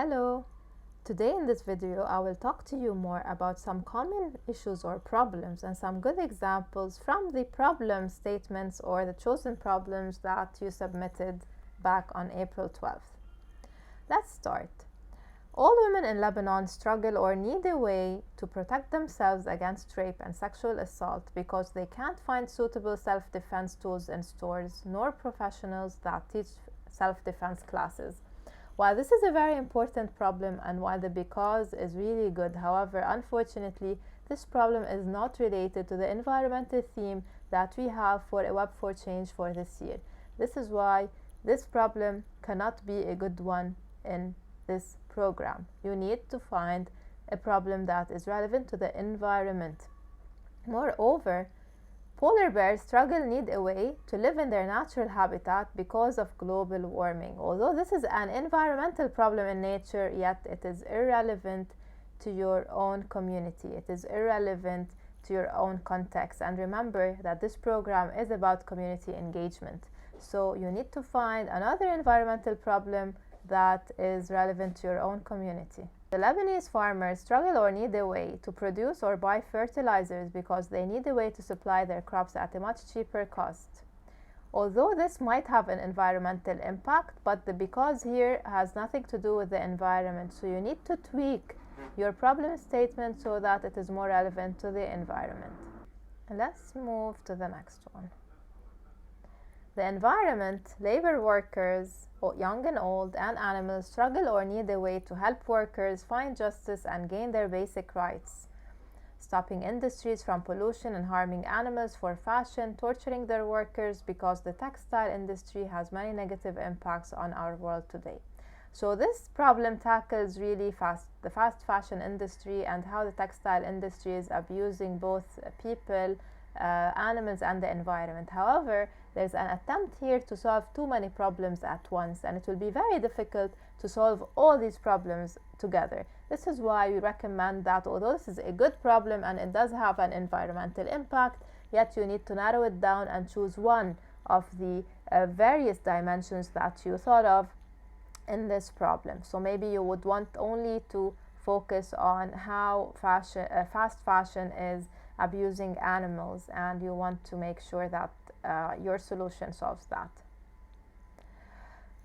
Hello! Today in this video I will talk to you more about some common issues or problems and some good examples from the problem statements or the chosen problems that you submitted back on April 12th. Let's start. All women in Lebanon struggle or need a way to protect themselves against rape and sexual assault because they can't find suitable self-defense tools in stores nor professionals that teach self-defense classes. While this is a very important problem and while the because is really good, however, unfortunately, this problem is not related to the environmental theme that we have for a Web for Change for this year. This is why this problem cannot be a good one in this program. You need to find a problem that is relevant to the environment. Moreover, polar bears need a way to live in their natural habitat because of global warming. Although this is an environmental problem in nature, yet it is irrelevant to your own community. It is irrelevant to your own context. And remember that this program is about community engagement. So you need to find another environmental problem that is relevant to your own community. The Lebanese farmers struggle or need a way to produce or buy fertilizers because they need a way to supply their crops at a much cheaper cost. Although this might have an environmental impact, but the because here has nothing to do with the environment. So you need to tweak your problem statement so that it is more relevant to the environment. Let's move to the next one. The environment, labor workers, young and old, and animals struggle or need a way to help workers find justice and gain their basic rights. Stopping industries from pollution and harming animals for fashion, torturing their workers because the textile industry has many negative impacts on our world today. So this problem tackles really the fast fashion industry and how the textile industry is abusing both people, animals and the environment. However, there's an attempt here to solve too many problems at once, and it will be very difficult to solve all these problems together. This is why we recommend that although this is a good problem and it does have an environmental impact, yet you need to narrow it down and choose one of the various dimensions that you thought of in this problem. So maybe you would want only to focus on how fast fashion is abusing animals, and you want to make sure that your solution solves that.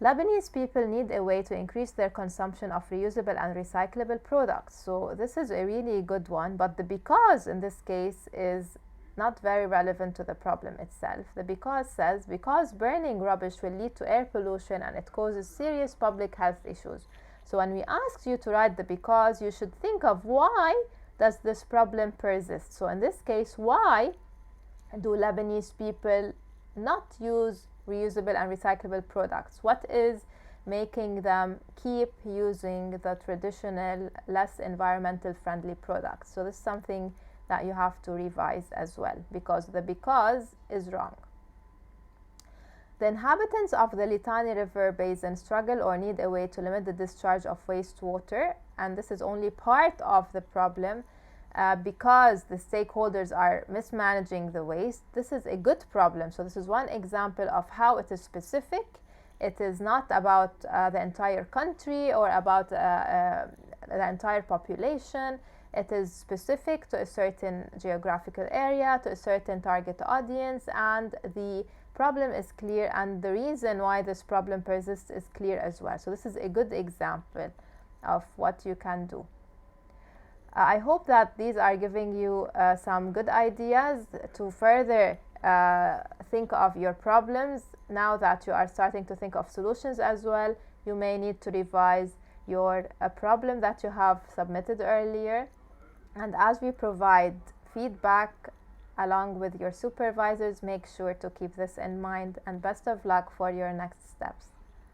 Lebanese people need a way to increase their consumption of reusable and recyclable products. So this is a really good one, but the because in this case is not very relevant to the problem itself. The because says, because burning rubbish will lead to air pollution and it causes serious public health issues. So when we ask you to write the because, you should think of why does this problem persist. So in this case, why do Lebanese people not use reusable and recyclable products? What is making them keep using the traditional, less environmental friendly products? So this is something that you have to revise as well, because the because is wrong. The inhabitants of the Litani River Basin struggle or need a way to limit the discharge of wastewater, and this is only part of the problem because the stakeholders are mismanaging the waste. This is a good problem. So this is one example of how it is specific. It is not about the entire country or about the entire population. It is specific to a certain geographical area, to a certain target audience, and the problem is clear, and the reason why this problem persists is clear as well. So this is a good example of what you can do. I hope that these are giving you some good ideas to further think of your problems. Now that you are starting to think of solutions as well, you may need to revise your problem that you have submitted earlier. And as we provide feedback along with your supervisors, make sure to keep this in mind, and best of luck for your next steps.